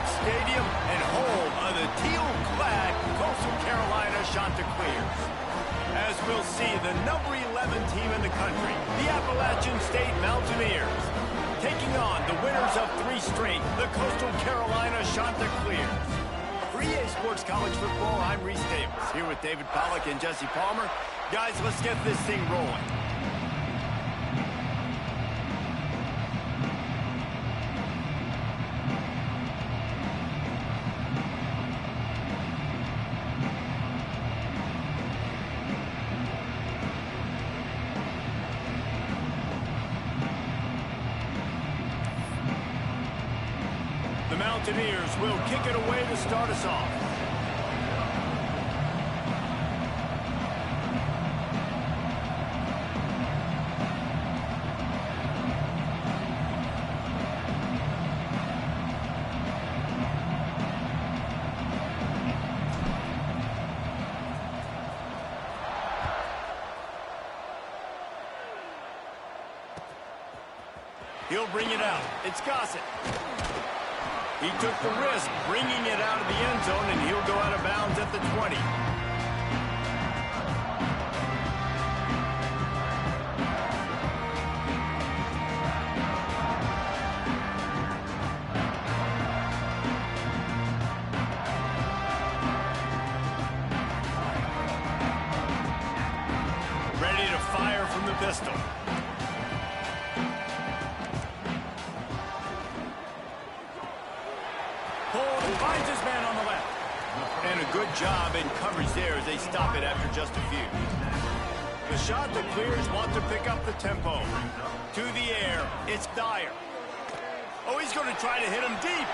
Stadium and home of the teal-clad Coastal Carolina Chanticleers. As we'll see, the number 11 team in the country, the Appalachian State Mountaineers, taking on the winners of 3 straight, the Coastal Carolina Chanticleers. For EA Sports College Football, I'm Reese Davis, here with David Pollack and Jesse Palmer. Guys, let's get this thing rolling. The Mountaineers will kick it away to start us off. He'll bring it out. It's Gossett. He took the risk, bringing it out of the end zone, and he'll go out of bounds at the 20. Ready to fire from the pistol. Finds his man on the left. And a good job in coverage there as they stop it after just a few. The Chanticleers want to pick up the tempo. To the air, it's Dyer. Oh, he's going to try to hit him deep.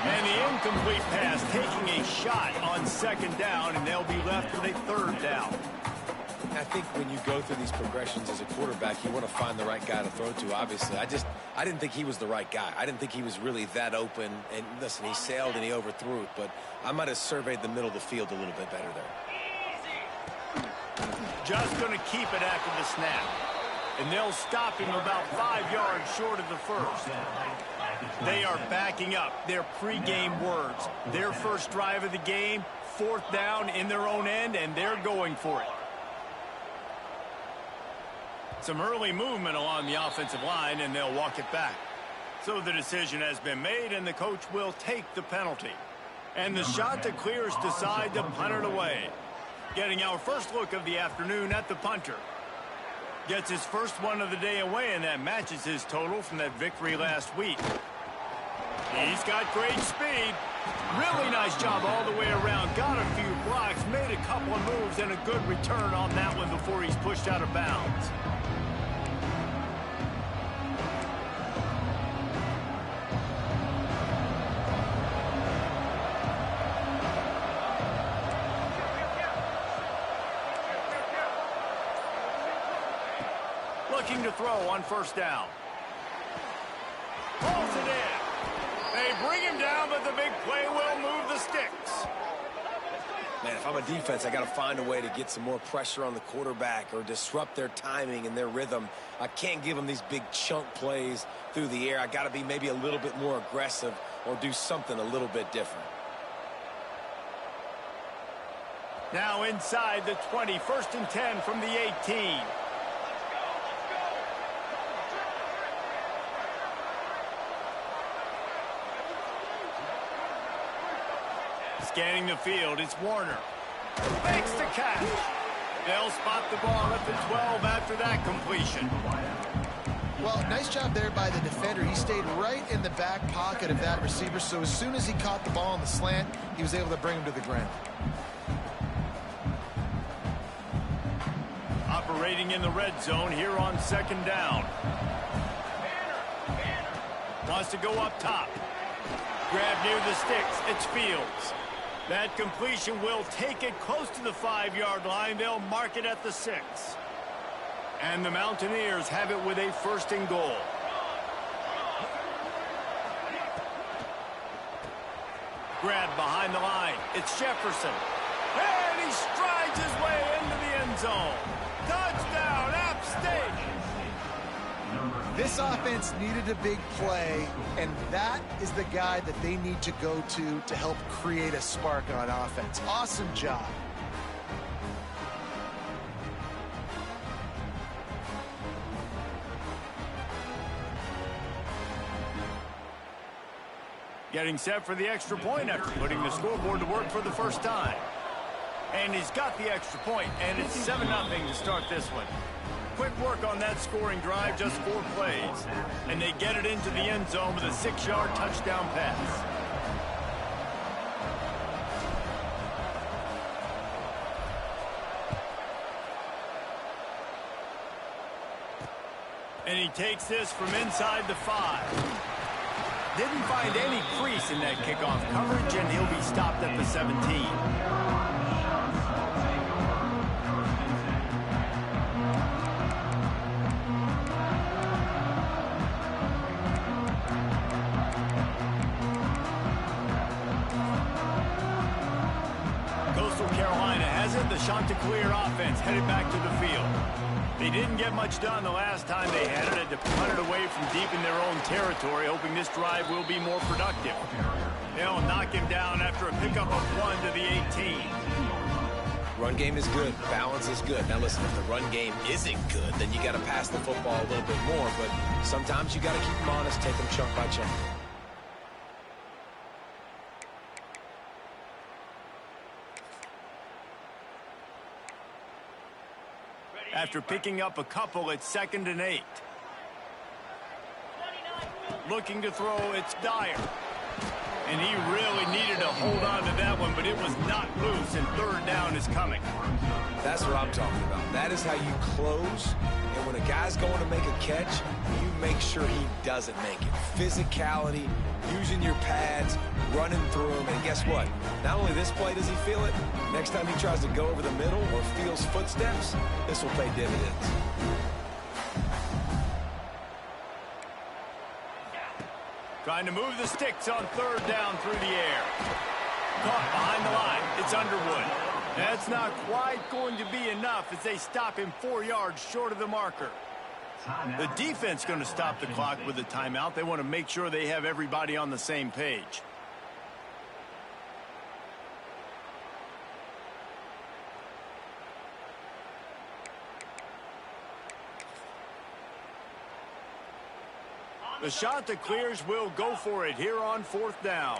And the incomplete pass taking a shot on second down, and they'll be left with a third down. I think when you go through these progressions as a quarterback, you want to find the right guy to throw to, obviously. I didn't think he was the right guy. I didn't think he was really that open. And listen, he sailed and he overthrew it, but I might have surveyed the middle of the field a little bit better there. Just going to keep it after the snap. And they'll stop him about 5 yards short of the first. They are backing up their pregame words. Their first drive of the game, 4th down in their own end, and they're going for it. Some early movement along the offensive line, and they'll walk it back. So the decision has been made, and the coach will take the penalty. And the Chanticleers decide to punt it away. Getting our first look of the afternoon at the punter. Gets his first one of the day away, and that matches his total from that victory last week. He's got great speed. Really nice job all the way around. Got a few blocks, made a couple of moves, and a good return on that one before he's pushed out of bounds. Looking to throw on first down. Pulls it in. They bring him down, but the big play will move the sticks. Man, if I'm a defense, I got to find a way to get some more pressure on the quarterback or disrupt their timing and their rhythm. I can't give them these big chunk plays through the air. I got to be maybe a little bit more aggressive or do something a little bit different. Now inside the 20, 1st and 10 from the 18. Scanning the field, it's Warner. Makes the catch. They'll spot the ball at the 12 after that completion. Well, nice job there by the defender. He stayed right in the back pocket of that receiver, so as soon as he caught the ball on the slant, he was able to bring him to the ground. Operating in the red zone here on 2nd down. Wants to go up top. Grab near the sticks. It's Fields. That completion will take it close to the 5-yard line. They'll mark it at the 6. And the Mountaineers have it with a 1st and goal. Grab behind the line. It's Jefferson. And he strides his way into the end zone. Touchdown, App State. This offense needed a big play, and that is the guy that they need to go to help create a spark on offense. Awesome job. Getting set for the extra point after putting the scoreboard to work for the first time. And he's got the extra point, and it's 7-0 to start this one. Quick work on that scoring drive, just 4 plays. And they get it into the end zone with a 6-yard touchdown pass. And he takes this from inside the 5. Didn't find any crease in that kickoff coverage, and he'll be stopped at the 17. The Chanticleer offense headed back to the field. They didn't get much done the last time they had it. Had to punt it away from deep in their own territory, hoping this drive will be more productive. They'll knock him down after a pickup of 1 to the 18. Run game is good. Balance is good. Now listen, if the run game isn't good, then you got to pass the football a little bit more. But sometimes you got to keep them honest, take them chunk by chunk. After picking up a couple, it's 2nd and 8. Looking to throw, it's Dyer. And he really needed to hold on to that one, but it was not loose, and 3rd down is coming. That's what I'm talking about. That is how you close. And when a guy's going to make a catch, you make sure he doesn't make it. Physicality, using your pads, running through him. And guess what? Not only this play does he feel it, next time he tries to go over the middle or feels footsteps, this will pay dividends. Trying to move the sticks on 3rd down through the air. Caught behind the line. It's Underwood. That's not quite going to be enough as they stop him 4 yards short of the marker. The defense going to stop the clock with a timeout. They want to make sure they have everybody on the same page. The Chanticleers will go for it here on 4th down.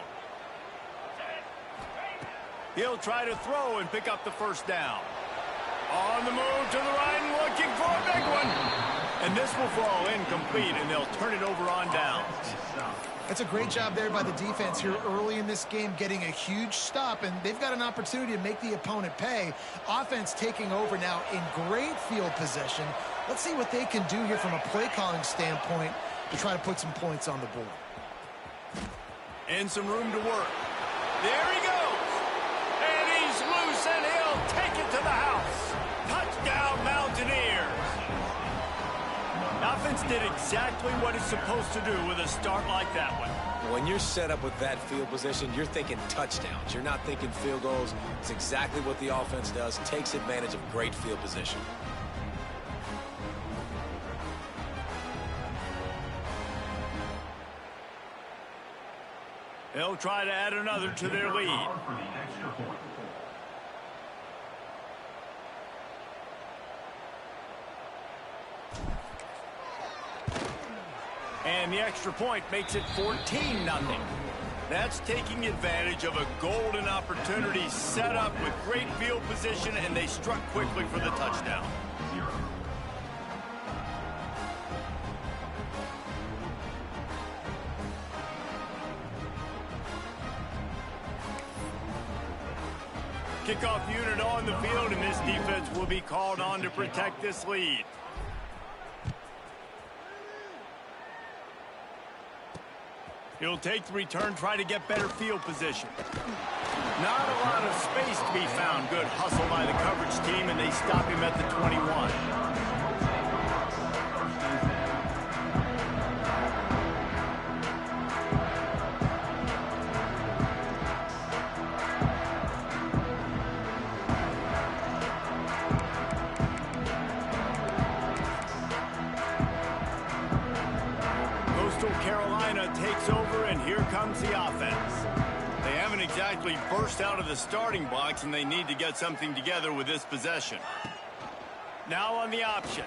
He'll try to throw and pick up the 1st down. On the move to the right, looking for a big one. And this will fall incomplete, and they'll turn it over on downs. That's a great job there by the defense here early in this game, getting a huge stop, and they've got an opportunity to make the opponent pay. Offense taking over now in great field position. Let's see what they can do here from a play calling standpoint to try to put some points on the board. And some room to work. There he goes. And he's loose, and he'll take it to the house. Touchdown, Mountaineers. Offense did exactly what it's supposed to do with a start like that one. When you're set up with that field position, you're thinking touchdowns. You're not thinking field goals. It's exactly what the offense does. Takes advantage of great field position. They'll try to add another to their lead. And the extra point makes it 14-0. That's taking advantage of a golden opportunity set up with great field position, and they struck quickly for the touchdown. Kickoff unit on the field, and this defense will be called on to protect this lead. He'll take the return, try to get better field position. Not a lot of space to be found. Good hustle by the coverage team, and they stop him at the 21. likely burst out of the starting blocks, and they need to get something together with this possession. Now on the option.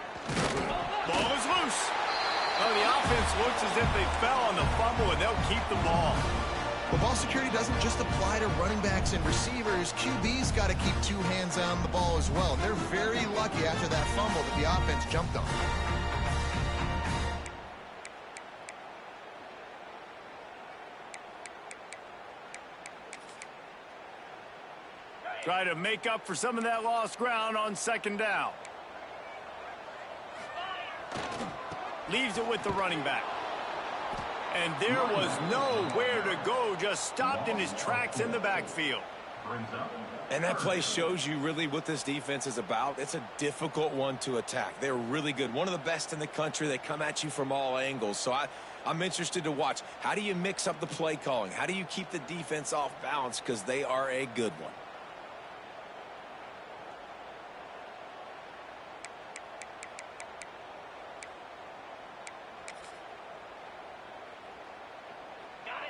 Ball is loose. Well, the offense looks as if they fell on the fumble, and they'll keep the ball. Well, ball security doesn't just apply to running backs and receivers. QB's got to keep two hands on the ball as well. And they're very lucky after that fumble that the offense jumped on. Try to make up for some of that lost ground on second down. Leaves it with the running back. And there was nowhere to go, just stopped in his tracks in the backfield. And that play shows you really what this defense is about. It's a difficult one to attack. They're really good. One of the best in the country. They come at you from all angles. So I'm interested to watch. How do you mix up the play calling? How do you keep the defense off balance? Because they are a good one.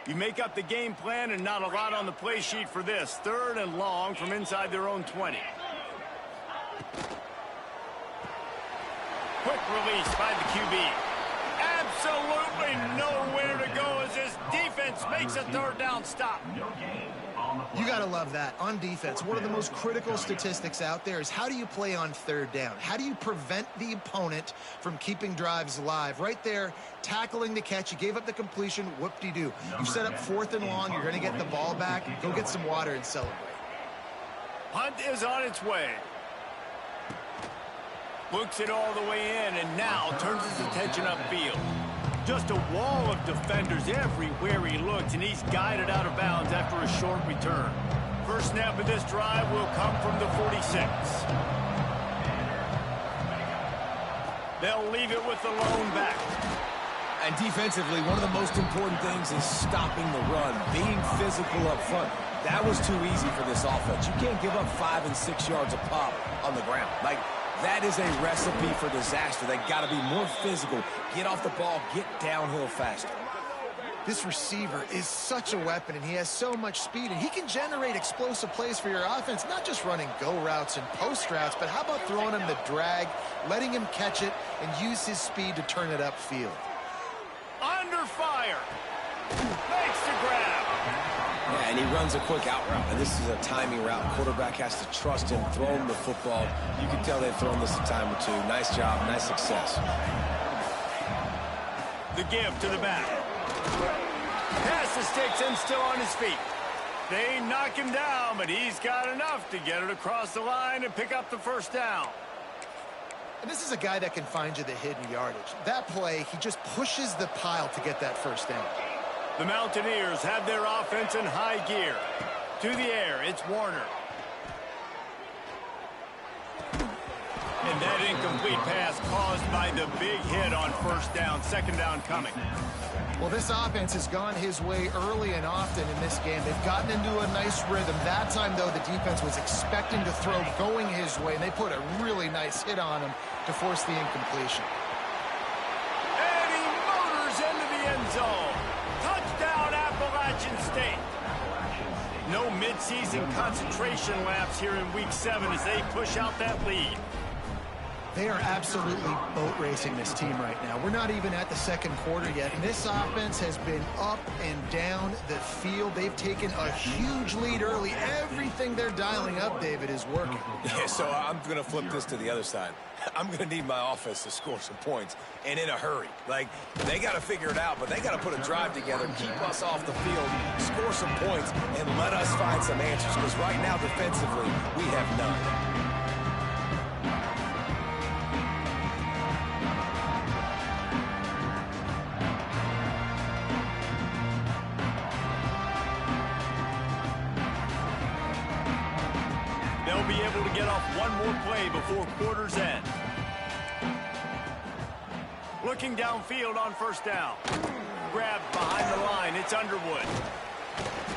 You make up the game plan and not a lot on the play sheet for this. 3rd and long from inside their own 20. Quick release by the QB. Absolutely nowhere to go as this defense makes a 3rd down stop. You got to love that. On defense, one of the most critical statistics out there is how do you play on 3rd down? How do you prevent the opponent from keeping drives alive? Right there, tackling the catch. You gave up the completion. Whoop-de-doo. You set up 4th and long. You're going to get the ball back. Go get some water and celebrate. Hunt is on its way. Looks it all the way in and now turns his attention upfield. Just a wall of defenders everywhere he looks, and he's guided out of bounds after a short return. First snap of this drive will come from the 46. They'll leave it with the lone back. And defensively, one of the most important things is stopping the run, being physical up front. That was too easy for this offense. You can't give up 5 and 6 yards a pop on the ground. That is a recipe for disaster. They got to be more physical, get off the ball, get downhill faster. This receiver is such a weapon, and he has so much speed, and he can generate explosive plays for your offense, not just running go routes and post routes, but how about throwing him the drag, letting him catch it, and use his speed to turn it upfield. Under fire. Makes the grab. Yeah, and he runs a quick out route, and this is a timing route. Quarterback has to trust him, throw him the football. You can tell they've thrown this a time or two. Nice job, nice success. The give to the back. Pass the sticks and still on his feet. They knock him down, but he's got enough to get it across the line and pick up the 1st down. And this is a guy that can find you the hidden yardage. That play, he just pushes the pile to get that 1st down. The Mountaineers have their offense in high gear. To the air, it's Warner. And that incomplete pass caused by the big hit on 1st down. 2nd down coming. Well, this offense has gone his way early and often in this game. They've gotten into a nice rhythm. That time, though, the defense was expecting to throw going his way, and they put a really nice hit on him to force the incompletion. And he motors into the end zone. Touchdown, Appalachian State. No midseason concentration laps here in Week 7 as they push out that lead. They are absolutely boat racing this team right now. We're not even at the 2nd quarter yet, and this offense has been up and down the field. They've taken a huge lead early. Everything they're dialing up, David, is working. Yeah, so I'm going to flip this to the other side. I'm going to need my offense to score some points, and in a hurry. They got to figure it out, but they got to put a drive together, keep us off the field, score some points, and let us find some answers, because right now, defensively, we have none. They'll be able to get off one more play before quarter's end. Looking downfield on 1st down. Grabbed behind the line. It's Underwood.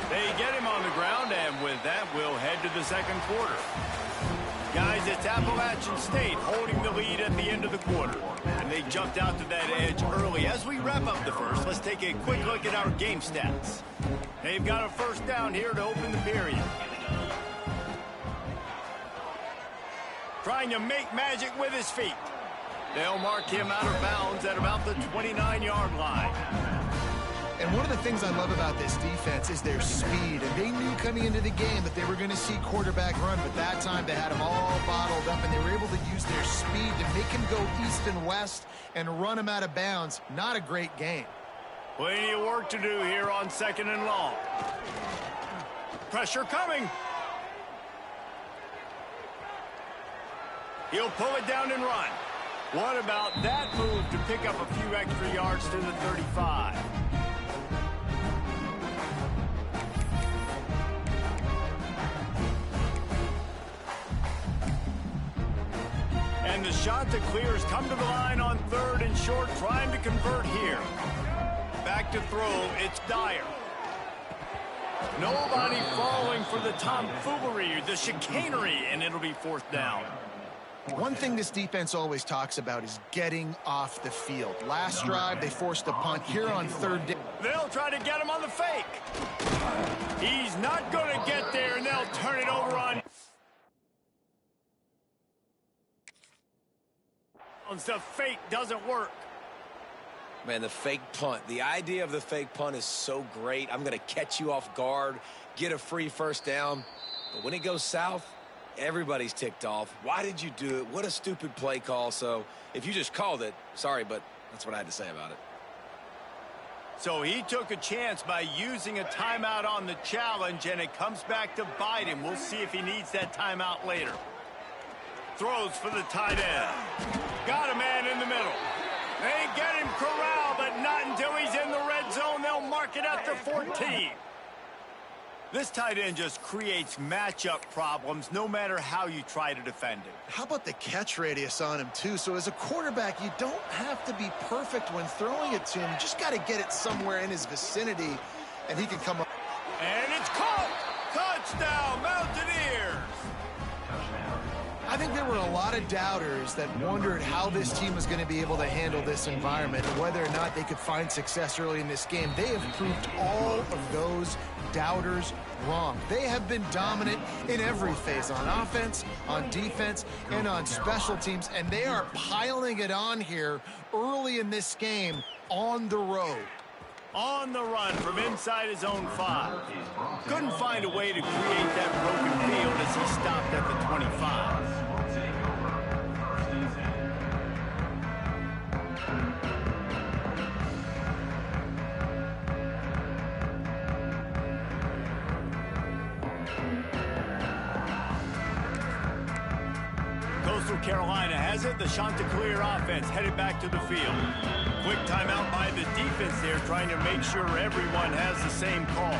They get him on the ground, and with that, we'll head to the 2nd quarter. Guys, it's Appalachian State holding the lead at the end of the quarter. And they jumped out to that edge early. As we wrap up the first, let's take a quick look at our game stats. They've got a first down here to open the period. Trying to make magic with his feet. They'll mark him out of bounds at about the 29-yard line. And one of the things I love about this defense is their speed. And they knew coming into the game that they were going to see quarterback run, but that time they had him all bottled up, and they were able to use their speed to make him go east and west and run him out of bounds. Not a great game. Plenty of work to do here on 2nd and long. Pressure coming. He'll pull it down and run. What about that move to pick up a few extra yards to the 35? And the shot that clears come to the line on 3rd and short, trying to convert here. Back to throw, it's Dyer. Nobody falling for the tomfoolery, the chicanery, and it'll be 4th down. One thing this defense always talks about is getting off the field. Last drive, they forced a punt. Here on 3rd down, they'll try to get him on the fake. He's not going to get there, and they'll turn it over on. The fake doesn't work. Man, the fake punt. The idea of the fake punt is so great. I'm going to catch you off guard, get a free first down. But when it goes south, everybody's ticked off. Why did you do it? What a stupid play call. So if you just called it, sorry, but that's what I had to say about it. So he took a chance by using a timeout on the challenge, and it comes back to bite him. We'll see if he needs that timeout later. Throws for the tight end. Got a man in the middle. They get him corralled, but not until he's in the red zone. They'll mark it at the 14. This tight end just creates matchup problems no matter how you try to defend him. how about the catch radius on him, too? So as a quarterback, you don't have to be perfect when throwing it to him. You just got to get it somewhere in his vicinity, and he can come up. And it's caught! Touchdown, Mountaineers! I think there were a lot of doubters that wondered how this team was going to be able to handle this environment and whether or not they could find success early in this game. They have proved all of those doubters wrong. They have been dominant in every phase, on offense, on defense, and on special teams, and they are piling it on here early in this game on the road. On the run from inside his own 5. Couldn't find a way to create that broken field as he stopped at the 25. Coastal Carolina has it. The Chanticleer offense headed back to the field. Quick timeout by the defense there, trying to make sure everyone has the same call.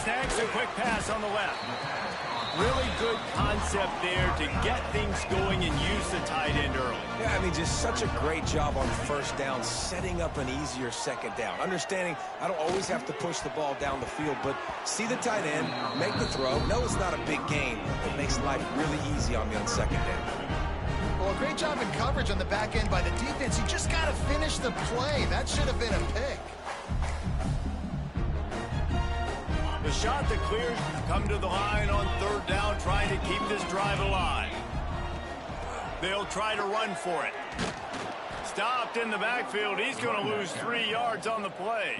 Snags a quick pass on the left. Really good concept there to get things going and use the tight end early. Yeah, I mean, just such a great job on first down, setting up an easier second down. Understanding I don't always have to push the ball down the field, but see the tight end, make the throw. No, it's not a big gain. It makes life really easy on me on second down. Well, a great job in coverage on the back end by the defense. You just got to finish the play. That should have been a pick. The shot that clears come to the line on 3rd down, trying to keep this drive alive. They'll try to run for it. Stopped in the backfield. He's going to lose 3 yards on the play.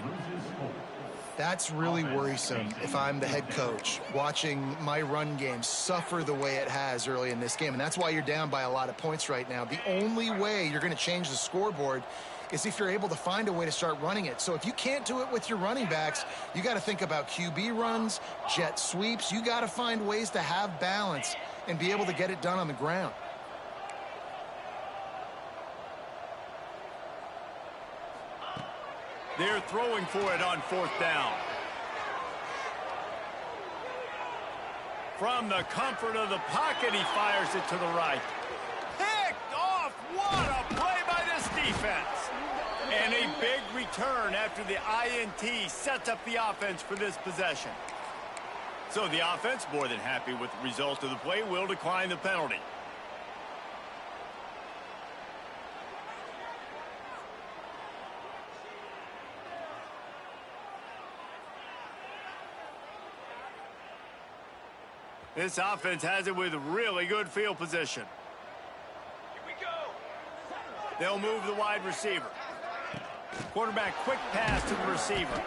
That's really worrisome if I'm the head coach, watching my run game suffer the way it has early in this game. And that's why you're down by a lot of points right now. The only way you're going to change the scoreboard is if you're able to find a way to start running it. So if you can't do it with your running backs, you got to think about QB runs, jet sweeps. You got to find ways to have balance and be able to get it done on the ground. They're throwing for it on 4th down. From the comfort of the pocket, he fires it to the right. Picked off. What a play by this defense. And a big return after the INT sets up the offense for this possession. So the offense, more than happy with the result of the play, will decline the penalty. This offense has it with really good field position. Here we go. They'll move the wide receiver. Quarterback quick pass to the receiver.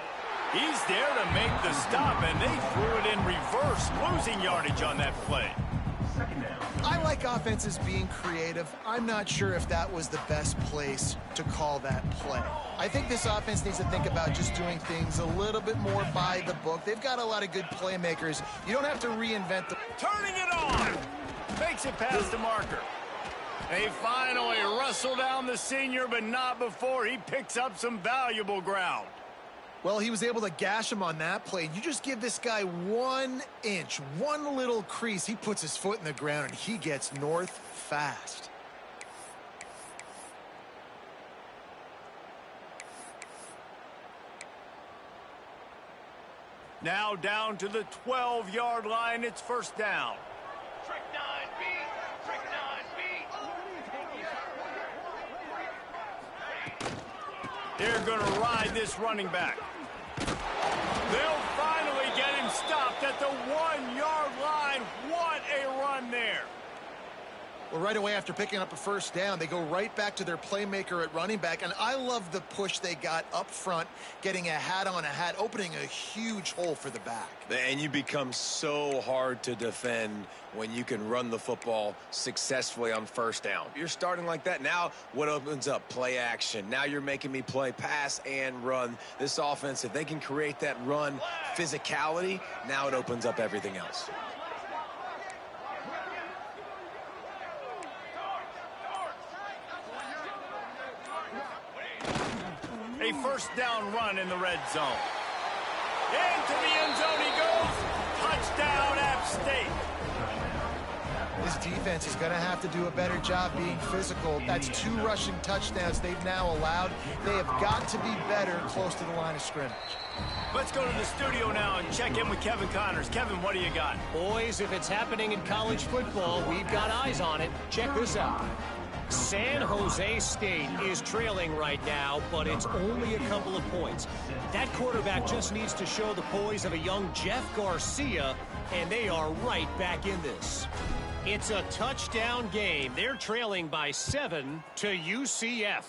He's there to make the stop, and they threw it in reverse, losing yardage on that play. I like offenses being creative. I'm not sure if that was the best place to call that play. I think this offense needs to think about just doing things a little bit more by the book. They've got a lot of good playmakers. You don't have to reinvent the... Turning it on. Makes it past the marker. They finally wrestle down the senior, but not before he picks up some valuable ground. Well, he was able to gash him on that play. You just give this guy 1 inch, one little crease. He puts his foot in the ground, and he gets north fast. Now down to the 12-yard line. It's first down. Trick 9B. Trick 9B. They're going to ride this running back. They'll finally get him stopped at the 1-yard line. What a run there. Well, right away after picking up a first down, they go right back to their playmaker at running back. And I love the push they got up front, getting a hat on a hat, opening a huge hole for the back. And you become so hard to defend when you can run the football successfully on first down. You're starting like that. Now what opens up? Play action. Now you're making me play pass and run. This offense, if they can create that run physicality, now it opens up everything else. A first down run in the red zone. Into the end zone he goes. Touchdown, App State. This defense is going to have to do a better job being physical. That's 2 rushing touchdowns they've now allowed. They have got to be better close to the line of scrimmage. Let's go to the studio now and check in with Kevin Connors. Kevin, what do you got? Boys, if it's happening in college football, we've got eyes on it. Check this out. San Jose State is trailing right now, but it's only a couple of points. That quarterback just needs to show the poise of a young Jeff Garcia, and they are right back in this. It's a touchdown game. They're trailing by 7 to UCF.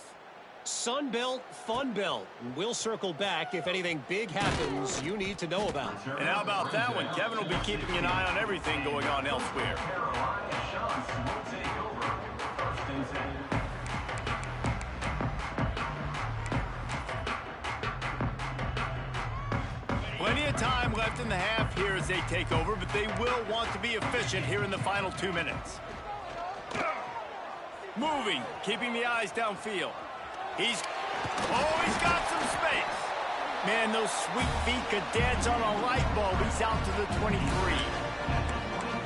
Sun Belt, Fun Belt. We'll circle back if anything big happens you need to know about. And how about that one? Kevin will be keeping an eye on everything going on elsewhere. Plenty of time left in the half here as they take over, but they will want to be efficient here in the final 2 minutes. Moving, keeping the eyes downfield. He's got some space. Man, those sweet feet could dance on a light bulb. He's out to the 23.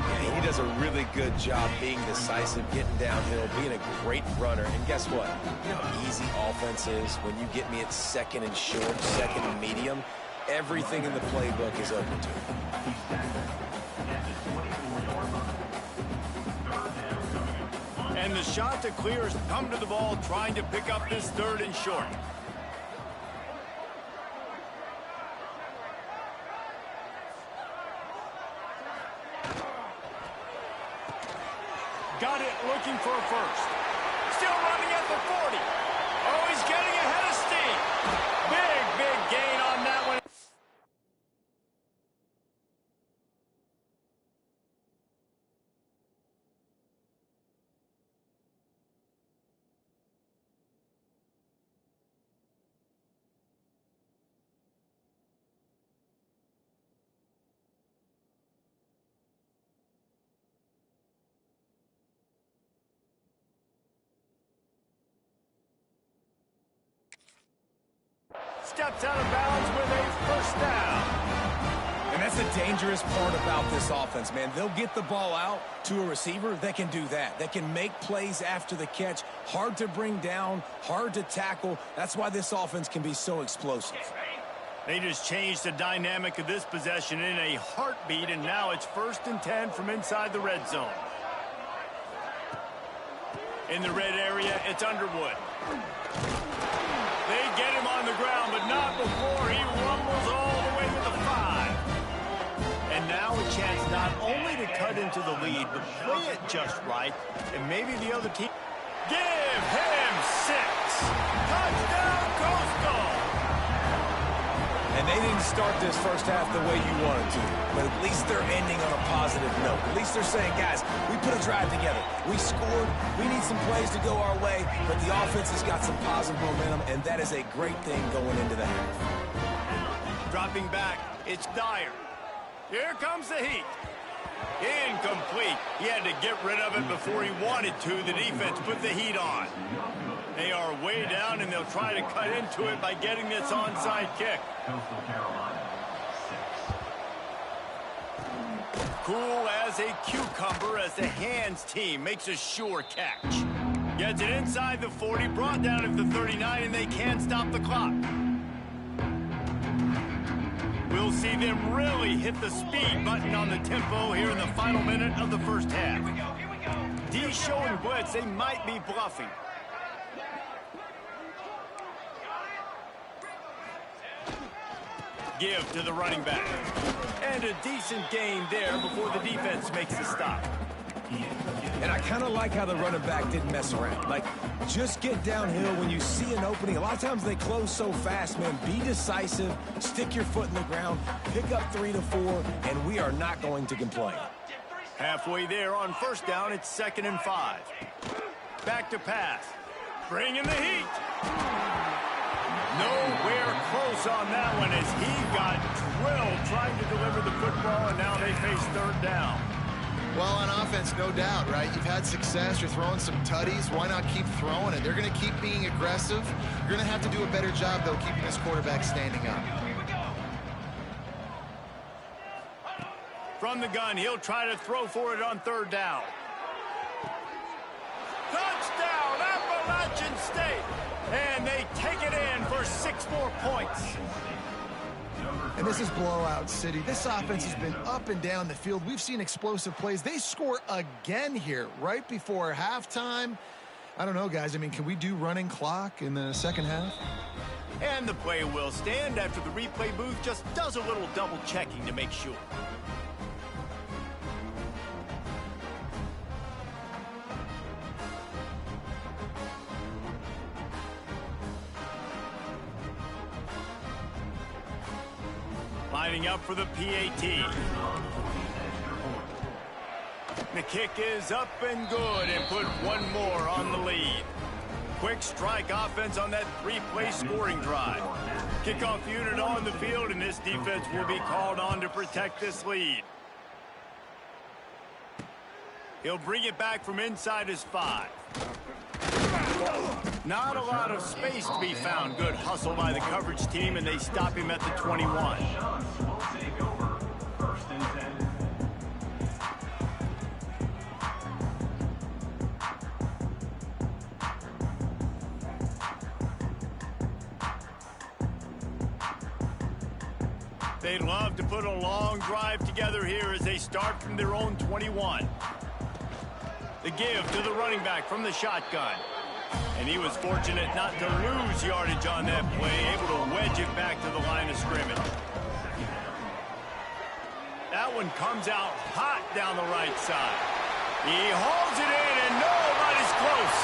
Yeah, he does a really good job being decisive, getting downhill, being a great runner. And guess what? You know how easy offense is when you get me at second and short, second and medium. Everything in the playbook is open to him. And the shot to clear has come to the ball, trying to pick up this 3rd and short. Got it, looking for a first. Still running at the 40. Oh, he's getting ahead of steam. Big gain on that one. Steps out of bounds with a first down. And that's the dangerous part about this offense, man. They'll get the ball out to a receiver that can do that. That can make plays after the catch. Hard to bring down, hard to tackle. That's why this offense can be so explosive. They just changed the dynamic of this possession in a heartbeat, and now it's 1st and 10 from inside the red zone. In the red area, it's Underwood. They get him on the ground, but not before he rumbles all the way to the 5. And now a chance not only to cut into the lead, but play it just right, and maybe the other team. Give him 6. Touchdown, Coastal. And they didn't start this first half the way you wanted to, but at least they're ending on a positive note. At least they're saying, guys, we put a drive together. We scored. We need some plays to go our way, but the offense has got some positive momentum, and that is a great thing going into the half. Dropping back, it's Dyer. Here comes the heat. Incomplete. He had to get rid of it before he wanted to. The defense put the heat on. They are way down, and they'll try to cut into it by getting this onside kick. Cool as a cucumber as the hands team makes a sure catch. Gets it inside the 40, brought down at the 39, and they can't stop the clock. We'll see them really hit the speed button on the tempo here in the final minute of the first half. D showing blitz, they might be bluffing. Give to the running back. And a decent gain there before the defense makes the stop. And I kind of like how the running back didn't mess around. Like, just get downhill when you see an opening. A lot of times they close so fast, man. Be decisive, stick your foot in the ground, pick up 3 to 4, and we are not going to complain. Halfway there on 1st down, it's 2nd and 5. Back to pass. Bringing the heat. Nowhere close on that one as he got drilled trying to deliver the football, and now they face 3rd down. Well, on offense, no doubt, right? You've had success. You're throwing some tutties. Why not keep throwing it? They're going to keep being aggressive. You're going to have to do a better job, though, keeping this quarterback standing up. From the gun, he'll try to throw for it on 3rd down. Touchdown, Appalachian State! And they take it in for 6 more points. And this is blowout city. This offense has been up and down the field. We've seen explosive plays. They score again here right before halftime. I don't know, guys. I mean, can we do running clock in the second half? And the play will stand after the replay booth just does a little double checking to make sure. Lining up for the PAT. The kick is up and good and put 1 more on the lead. Quick strike offense on that 3-play scoring drive. Kickoff unit on the field, and this defense will be called on to protect this lead. He'll bring it back from inside his 5. Not a lot of space to be found. Good hustle by the coverage team, and they stop him at the 21. They'd love to put a long drive together here as they start from their own 21. The give to the running back from the shotgun. And he was fortunate not to lose yardage on that play, able to wedge it back to the line of scrimmage. That one comes out hot down the right side. He holds it in, and nobody's close.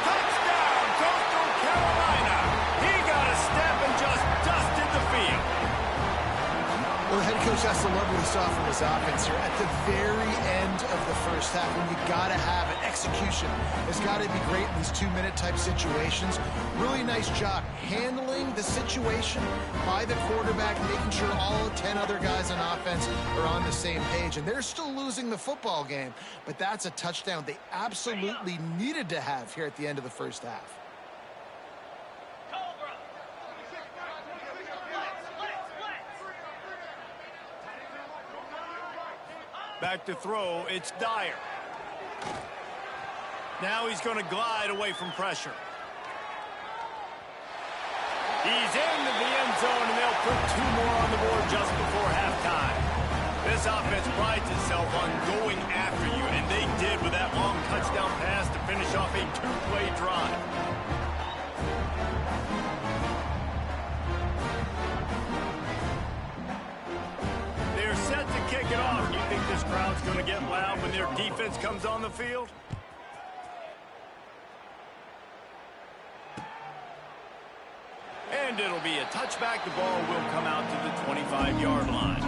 Touchdown, Coastal Carolina. He got a step and just dusted the field. Well, the head coach has to love what he saw from his offense here at the very end of the first half when you got to have it. Execution has got to be great in these 2-minute type situations. Really nice job handling the situation by the quarterback, making sure all 10 other guys on offense are on the same page. And they're still losing the football game, but that's a touchdown they absolutely needed to have here at the end of the first half. Back to throw, it's Dyer. Now he's going to glide away from pressure. He's into the end zone, and they'll put 2 more on the board just before halftime. This offense prides itself on going after you, and they did with that long touchdown pass to finish off a 2-play drive. They're set to kick it off. You think this crowd's going to get loud when their defense comes on the field? And it'll be a touchback. The ball will come out to the 25-yard line.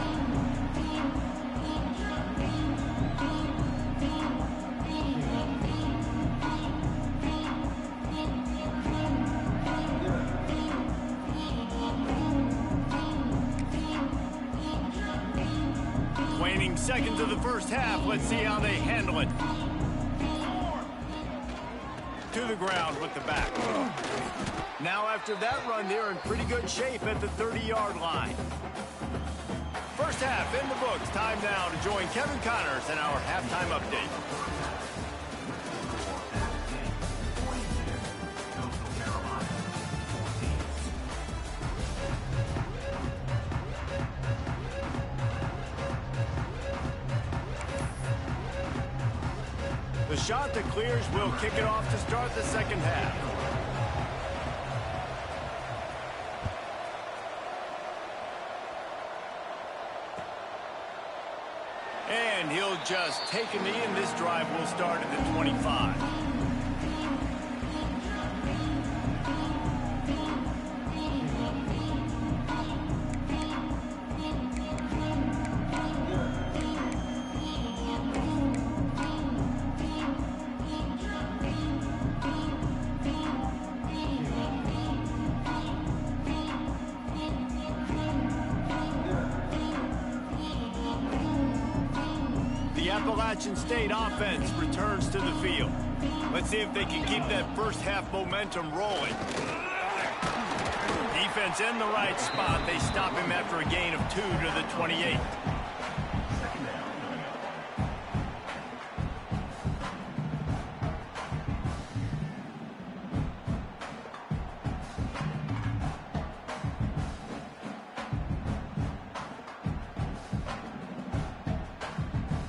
Waning seconds of the first half. Let's see how they handle it. To the ground with the back. Now after that run, they're in pretty good shape at the 30-yard line. First half in the books. Time now to join Kevin Connors in our halftime update. The shot that clears will kick it off to start the second half. And he'll just take a knee, and this drive will start at the 25. The Appalachian State offense returns to the field. Let's see if they can keep that first half momentum rolling. Defense in the right spot. They stop him after a gain of 2 to the 28.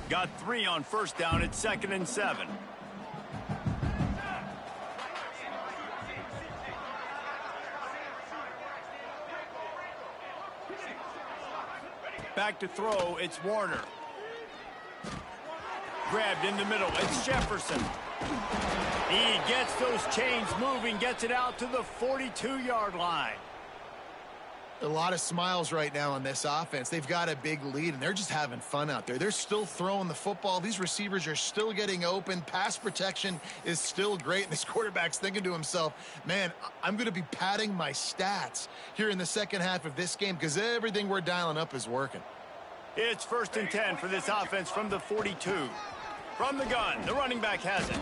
Got 3 on first down. It's 2nd and 7. Back to throw. It's Warner. Grabbed in the middle. It's Jefferson. He gets those chains moving, gets it out to the 42-yard line. A lot of smiles right now on this offense. They've got a big lead, and they're just having fun out there. They're still throwing the football. These receivers are still getting open. Pass protection is still great. And this quarterback's thinking to himself, man, I'm going to be padding my stats here in the second half of this game because everything we're dialing up is working. It's 1st and 10 for this offense from the 42. From the gun, the running back has it.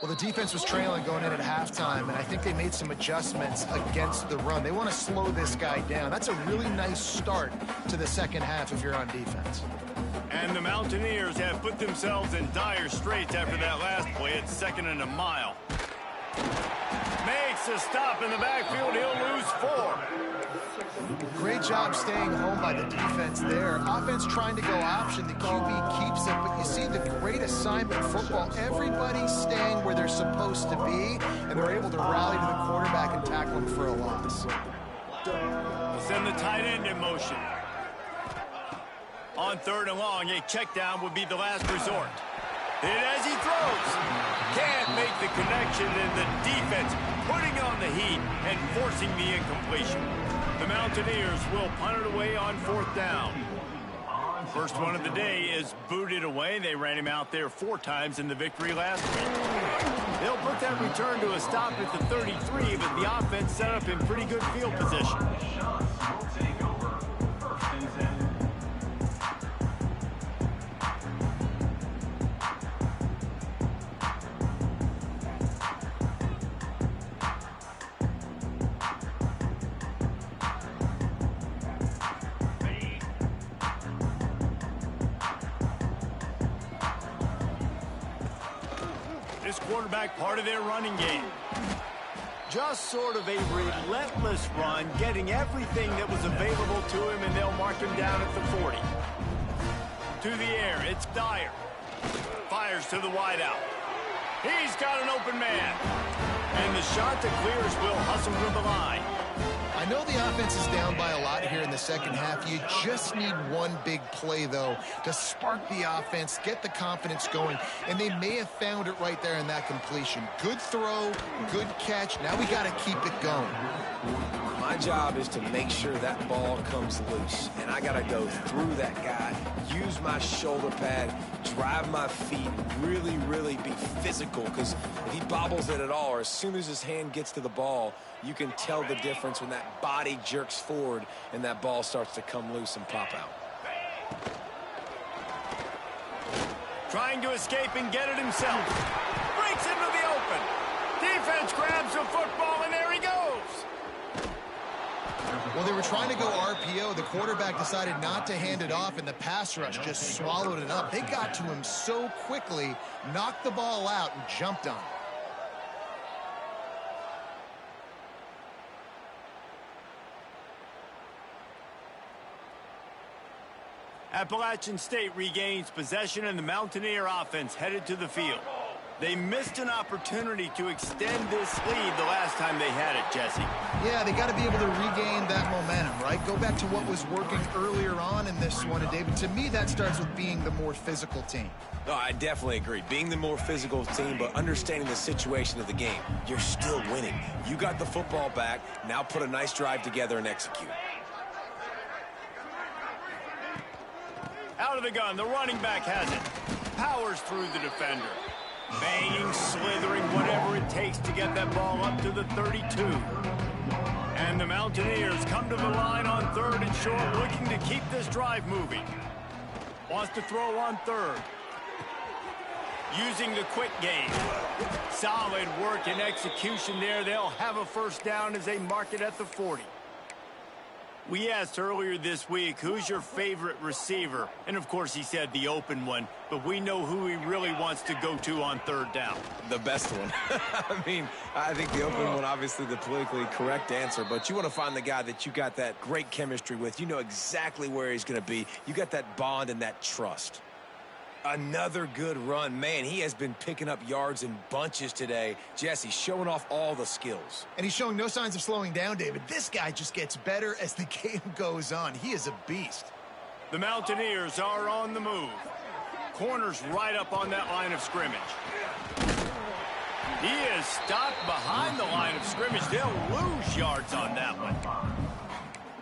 Well, the defense was trailing going in at halftime, and I think they made some adjustments against the run. They want to slow this guy down. That's a really nice start to the second half if you're on defense. And the Mountaineers have put themselves in dire straits after that last play. It's 2nd and a mile. Makes a stop in the backfield. He'll lose 4. Great job staying home by the defense there. Offense trying to go option. The QB keeps it, but you see the great assignment football. Everybody's staying where they're supposed to be, and they're able to rally to the quarterback and tackle him for a loss. They'll send the tight end in motion. On 3rd and long, a check down would be the last resort. And as he throws, can't make the connection, and the defense putting on the heat and forcing the incompletion. The Mountaineers will punt it away on 4th down. First one of the day is booted away. They ran him out there 4 times in the victory last week. They'll put that return to a stop at the 33, but the offense set up in pretty good field position. This quarterback part of their running game. Just sort of a relentless run, getting everything that was available to him, and they'll mark him down at the 40. To the air, it's Dyer. Fires to the wideout. He's got an open man. And the shot that clears will hustle to the line. I know the offense is down by a lot here in the second half. You just need one big play, though, to spark the offense, get the confidence going, and they may have found it right there in that completion. Good throw, good catch. Now we got to keep it going. My job is to make sure that ball comes loose, and I got to go through that guy, use my shoulder pad, drive my feet, really, really be physical, because if he bobbles it at all, or as soon as his hand gets to the ball, you can tell the difference when that body jerks forward and that ball starts to come loose and pop out. Trying to escape and get it himself. Breaks into the open. Defense grabs the football, and there he goes. Well, they were trying to go RPO. The quarterback decided not to hand it off, and the pass rush just swallowed it up. They got to him so quickly, knocked the ball out, and jumped on it. Appalachian State regains possession, and the Mountaineer offense headed to the field. They missed an opportunity to extend this lead the last time they had it, Jesse. Yeah, they got to be able to regain that momentum, right? Go back to what was working earlier on in this one. And, David, to me, that starts with being the more physical team. No, I definitely agree. Being the more physical team, but understanding the situation of the game. You're still winning. You got the football back. Now put a nice drive together and execute. Out of the gun, the running back has it. Powers through the defender. Banging, slithering, whatever it takes to get that ball up to the 32. And the Mountaineers come to the line on 3rd and short, looking to keep this drive moving. Wants to throw on 3rd. Using the quick game. Solid work and execution there. They'll have a first down as they mark it at the 40. We asked earlier this week, who's your favorite receiver? And, of course, he said the open one, but we know who he really wants to go to on 3rd down. The best one. I mean, I think the open one, obviously the politically correct answer, but you want to find the guy that you got that great chemistry with. You know exactly where he's going to be. You got that bond and that trust. Another good run. Man, he has been picking up yards in bunches today. Jesse showing off all the skills. And he's showing no signs of slowing down, David. This guy just gets better as the game goes on. He is a beast. The Mountaineers are on the move. Corners right up on that line of scrimmage. He is stopped behind the line of scrimmage. They'll lose yards on that one.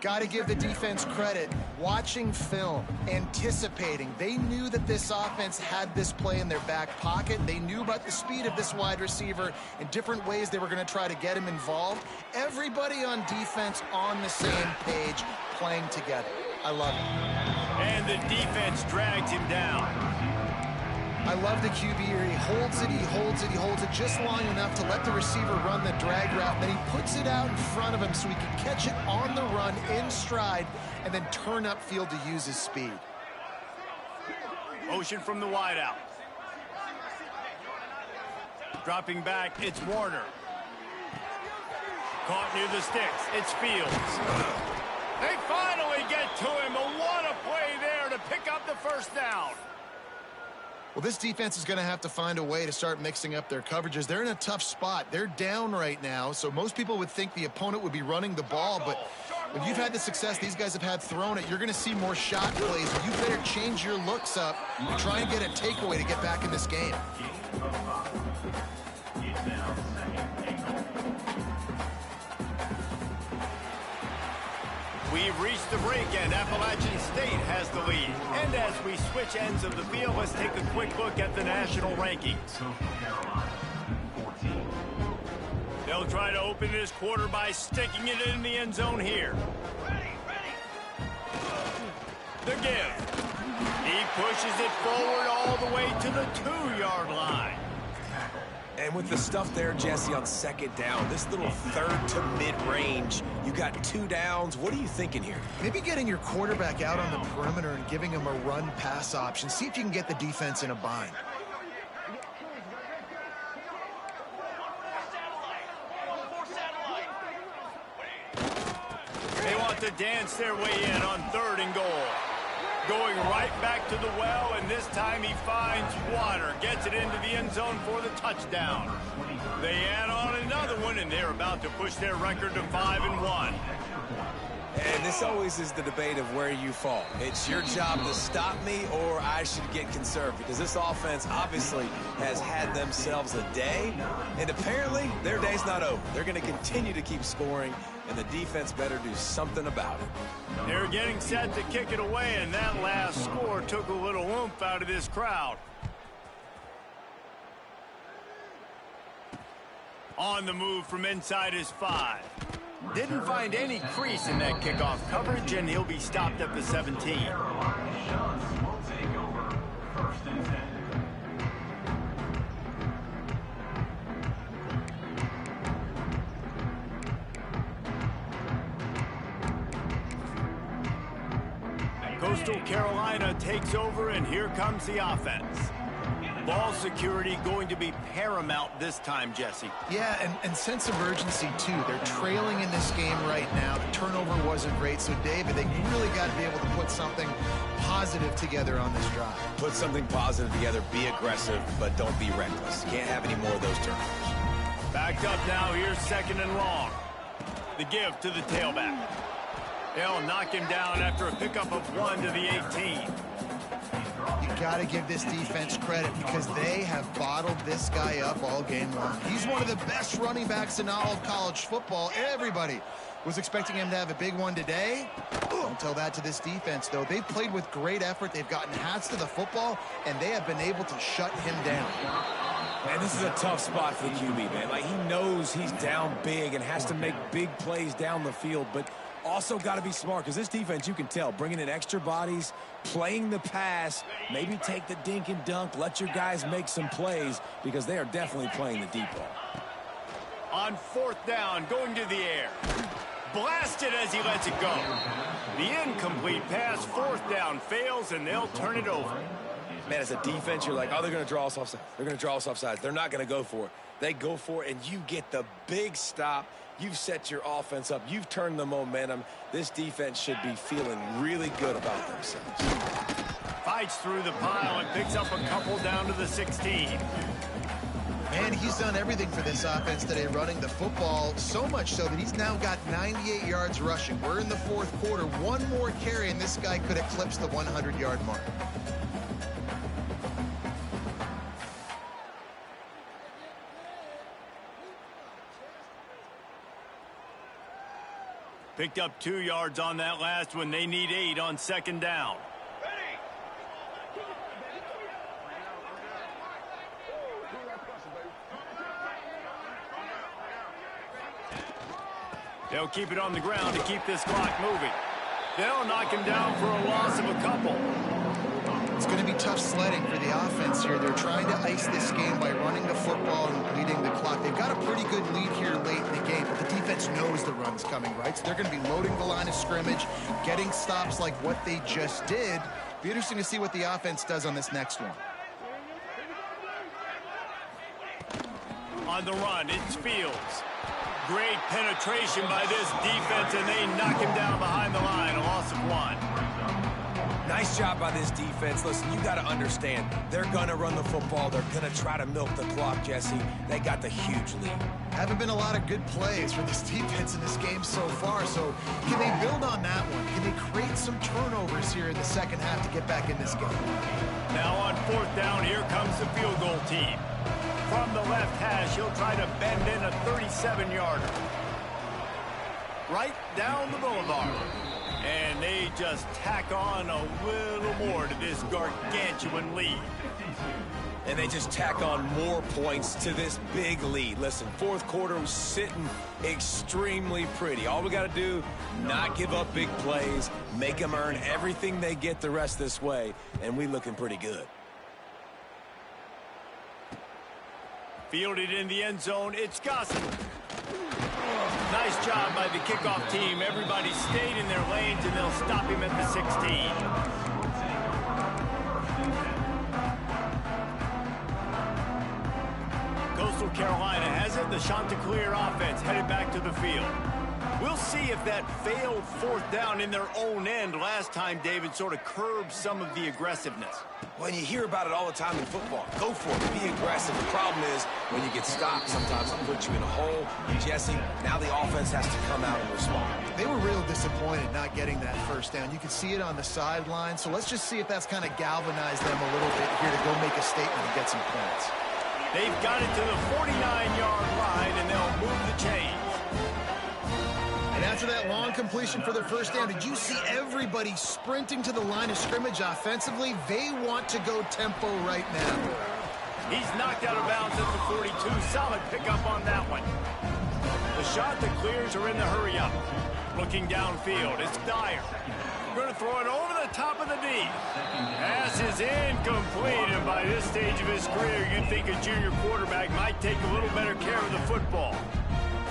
Got to give the defense credit. Watching film, anticipating. They knew that this offense had this play in their back pocket. They knew about the speed of this wide receiver and different ways they were going to try to get him involved. Everybody on defense on the same page, playing together. I love it. And the defense drags him down. I love the QB here. He holds it, he holds it, he holds it just long enough to let the receiver run the drag route. Then he puts it out in front of him so he can catch it on the run in stride and then turn upfield to use his speed. Motion from the wideout. Dropping back, it's Warner. Caught near the sticks, it's Fields. They finally get to him, but what a play there to pick up the first down. Well, this defense is going to have to find a way to start mixing up their coverages. They're in a tough spot. They're down right now, so most people would think the opponent would be running the ball, but when you've had the success these guys have had throwing it, you're going to see more shot plays. You better change your looks up and try and get a takeaway to get back in this game. We've reached the break, and Appalachian State has the lead. And as we switch ends of the field, let's take a quick look at the national rankings. They'll try to open this quarter by sticking it in the end zone here. The give. He pushes it forward all the way to the 2-yard line. And with the stuff there, Jesse, on 2nd down, this little 3rd to mid-range, you got 2 downs. What are you thinking here? Maybe getting your quarterback out on the perimeter and giving him a run-pass option. See if you can get the defense in a bind. to dance their way in on 3rd and goal. Going right back to the well, and this time he finds water. Gets it into the end zone for the touchdown. They add on another one, and they're about to push their record to 5-1. And this always is the debate of where you fall. It's your job to stop me, or I should get conserved, because this offense obviously has had themselves a day, and apparently their day's not over. They're going to continue to keep scoring, and the defense better do something about it. They're getting set to kick it away, and that last score took a little oomph out of this crowd. On the move from inside his 5. Didn't find any crease in that kickoff coverage, and he'll be stopped at the 17. Coastal Carolina takes over, and here comes the offense. Ball security going to be paramount this time, Jesse. Yeah, and sense of urgency, too. They're trailing in this game right now. The turnover wasn't great. So, David, they really got to be able to put something positive together on this drive. Put something positive together, be aggressive, but don't be reckless. Can't have any more of those turnovers. Backed up now, here's 2nd and long. The give to the tailback. They'll knock him down after a pickup of 1 to the 18. You got to give this defense credit because they have bottled this guy up all game long. He's one of the best running backs in all of college football. Everybody was expecting him to have a big one today. Don't tell that to this defense, though. They've played with great effort. They've gotten hats to the football, and they have been able to shut him down. Man, this is a tough spot for the QB, man. Like, he knows he's down big and has to make big plays down the field, but also got to be smart because this defense, you can tell, bringing in extra bodies, playing the pass, maybe take the dink and dunk, let your guys make some plays because they are definitely playing the deep ball. On 4th down, going to the air. Blasted as he lets it go. The incomplete pass, 4th down, fails, and they'll turn it over. Man, as a defense, you're like, oh, they're going to draw us offside. They're going to draw us offside. They're not going to go for it. They go for it, and you get the big stop. You've set your offense up. You've turned the momentum. This defense should be feeling really good about themselves. Fights through the pile and picks up a couple down to the 16. And he's done everything for this offense today, running the football, so much so that he's now got 98 yards rushing. We're in the 4th quarter. One more carry, and this guy could eclipse the 100-yard mark. Picked up 2 yards on that last one. They need 8 on 2nd down. They'll keep it on the ground to keep this clock moving. They'll knock him down for a loss of a couple. It's going to be tough sledding for the offense here. They're trying to ice this game by running the football and leading the clock. They've got a pretty good lead here late in the game, but the defense knows the run's coming, right? So they're going to be loading the line of scrimmage, getting stops like what they just did. Be interesting to see what the offense does on this next one. On the run, it's Fields. Great penetration by this defense, and they knock him down behind the line, a loss of 1. Nice job by this defense. Listen, you got to understand, they're going to run the football. They're going to try to milk the clock, Jesse. They got the huge lead. Haven't been a lot of good plays for this defense in this game so far, so can they build on that one? Can they create some turnovers here in the second half to get back in this game? Now on 4th down, here comes the field goal team. From the left hash, he'll try to bend in a 37-yarder. Right down the boulevard. And they just tack on a little more to this gargantuan lead. And they just tack on more points to this big lead. Listen, 4th quarter was sitting extremely pretty. All we got to do, not give up big plays, make them earn everything they get the rest this way, and we looking pretty good. Fielded in the end zone, it's Gossen. Nice job by the kickoff team. Everybody stayed in their lanes, and they'll stop him at the 16. Coastal Carolina has it. The Chanticleer offense headed back to the field. We'll see if that failed fourth down in their own end last time, David, sort of curbed some of the aggressiveness. When you hear about it all the time in football, go for it, be aggressive. The problem is when you get stopped, sometimes it puts you in a hole. Jesse, now the offense has to come out and respond. They were real disappointed not getting that first down. You could see it on the sideline, so let's just see if that's kind of galvanized them a little bit here to go make a statement and get some points. They've got it to the 49-yard line, and they'll move the chains. And after that long completion for the first down, did you see everybody sprinting to the line of scrimmage offensively? They want to go tempo right now. He's knocked out of bounds at the 42. Solid pickup on that one. The shot that clears are in the hurry-up. Looking downfield, it's Dyer. Going to throw it over the top of the D. Pass is incomplete, and by this stage of his career, you'd think a junior quarterback might take a little better care of the football.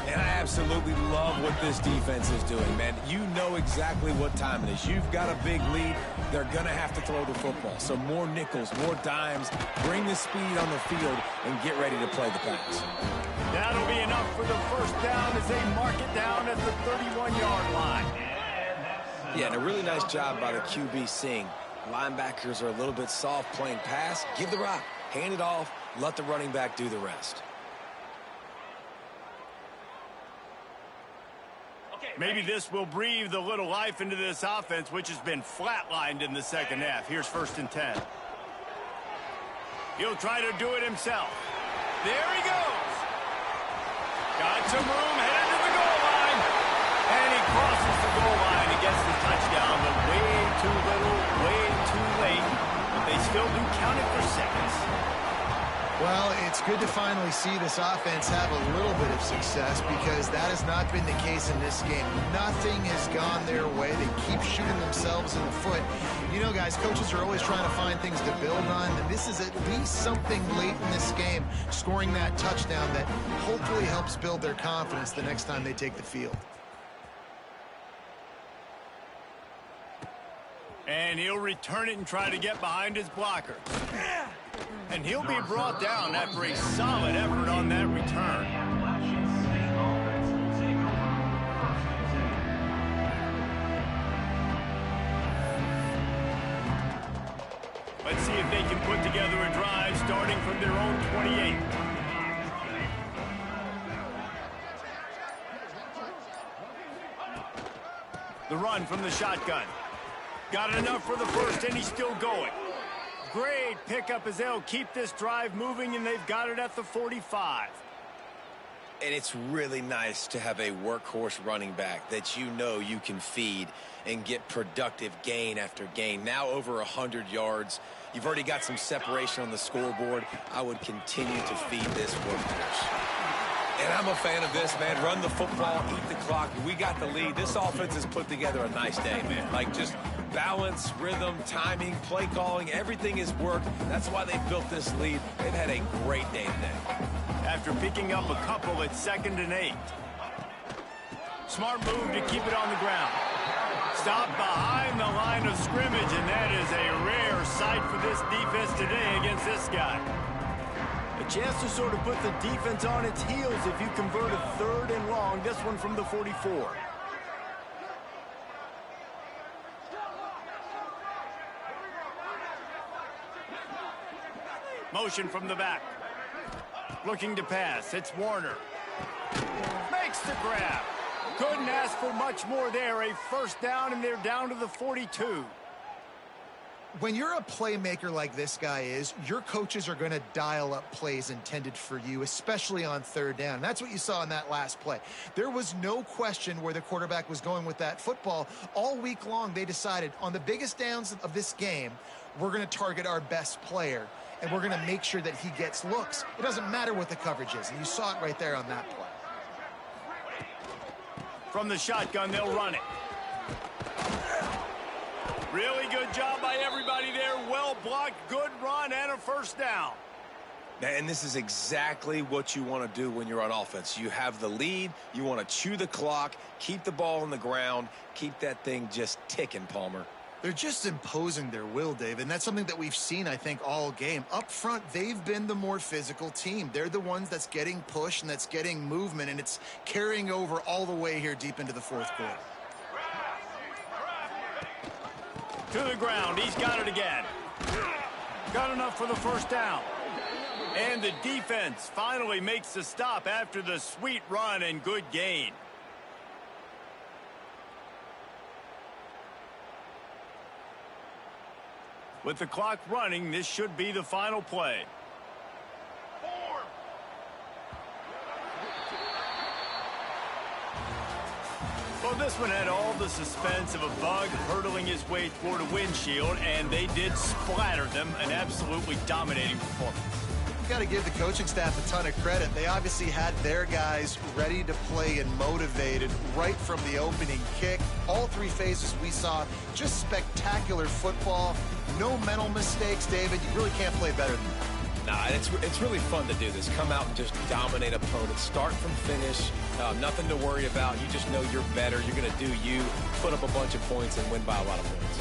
And I absolutely love what this defense is doing, man. You know exactly what time it is. You've got a big lead. They're going to have to throw the football. So more nickels, more dimes. Bring the speed on the field and get ready to play the pass. That'll be enough for the first down as they mark it down at the 31-yard line. Yeah, and a really nice job by the QB seeing linebackers are a little bit soft playing pass. Give the rock, hand it off, let the running back do the rest. Maybe this will breathe a little life into this offense, which has been flatlined in the second half. Here's 1st and 10. He'll try to do it himself. There he goes. Got some room, headed to the goal line. And he crosses the goal line and gets the touchdown, but way too little, way too late. But they still do count it for 6. Well, it's good to finally see this offense have a little bit of success because that has not been the case in this game. Nothing has gone their way. They keep shooting themselves in the foot. You know, guys, coaches are always trying to find things to build on, and this is at least something late in this game, scoring that touchdown that hopefully helps build their confidence the next time they take the field. And he'll return it and try to get behind his blocker. And he'll be brought down after a solid effort on that return. Let's see if they can put together a drive starting from their own 28. The run from the shotgun. Got enough for the first, and he's still going. Great pickup as they'll keep this drive moving, and they've got it at the 45. And it's really nice to have a workhorse running back that you know you can feed and get productive gain after gain. Now over 100 yards. You've already got some separation on the scoreboard. I would continue to feed this workhorse. And I'm a fan of this, man. Run the football, eat the clock. We got the lead. This offense has put together a nice day, man. Like just balance, rhythm, timing, play calling, everything has worked. That's why they built this lead. They've had a great day today. After picking up a couple at 2nd and 8. Smart move to keep it on the ground. Stop behind the line of scrimmage, and that is a rare sight for this defense today against this guy. A chance to sort of put the defense on its heels if you convert a 3rd and long. This one from the 44. Motion from the back. Looking to pass. It's Warner. Makes the grab. Couldn't ask for much more there. A first down, and they're down to the 42. When you're a playmaker like this guy is, your coaches are going to dial up plays intended for you, especially on 3rd down. That's what you saw in that last play. There was no question where the quarterback was going with that football. All week long, they decided on the biggest downs of this game, we're going to target our best player, and we're going to make sure that he gets looks. It doesn't matter what the coverage is, and you saw it right there on that play. From the shotgun, they'll run it. Really good job by everybody there. Well blocked, good run, and a first down. And this is exactly what you want to do when you're on offense. You have the lead. You want to chew the clock, keep the ball on the ground, keep that thing just ticking, Palmer. They're just imposing their will, David, and that's something that we've seen, I think, all game. Up front, they've been the more physical team. They're the ones that's getting pushed and that's getting movement, and it's carrying over all the way here deep into the fourth quarter. To the ground. He's got it again. Got enough for the first down. And the defense finally makes the stop after the sweet run and good gain. With the clock running, this should be the final play. Well, this one had all the suspense of a bug hurtling his way toward a windshield, and they did splatter them. An absolutely dominating performance. You've got to give the coaching staff a ton of credit. They obviously had their guys ready to play and motivated right from the opening kick. All three phases we saw, just spectacular football. No mental mistakes, David. You really can't play better than that. Nah, it's really fun to do this. Come out and just dominate opponents. Start from finish. Nothing to worry about. You just know you're better. You're going to do you, put up a bunch of points, and win by a lot of points.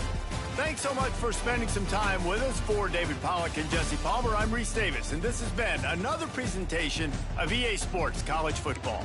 Thanks so much for spending some time with us. For David Pollack and Jesse Palmer, I'm Reese Davis, and this has been another presentation of EA Sports College Football.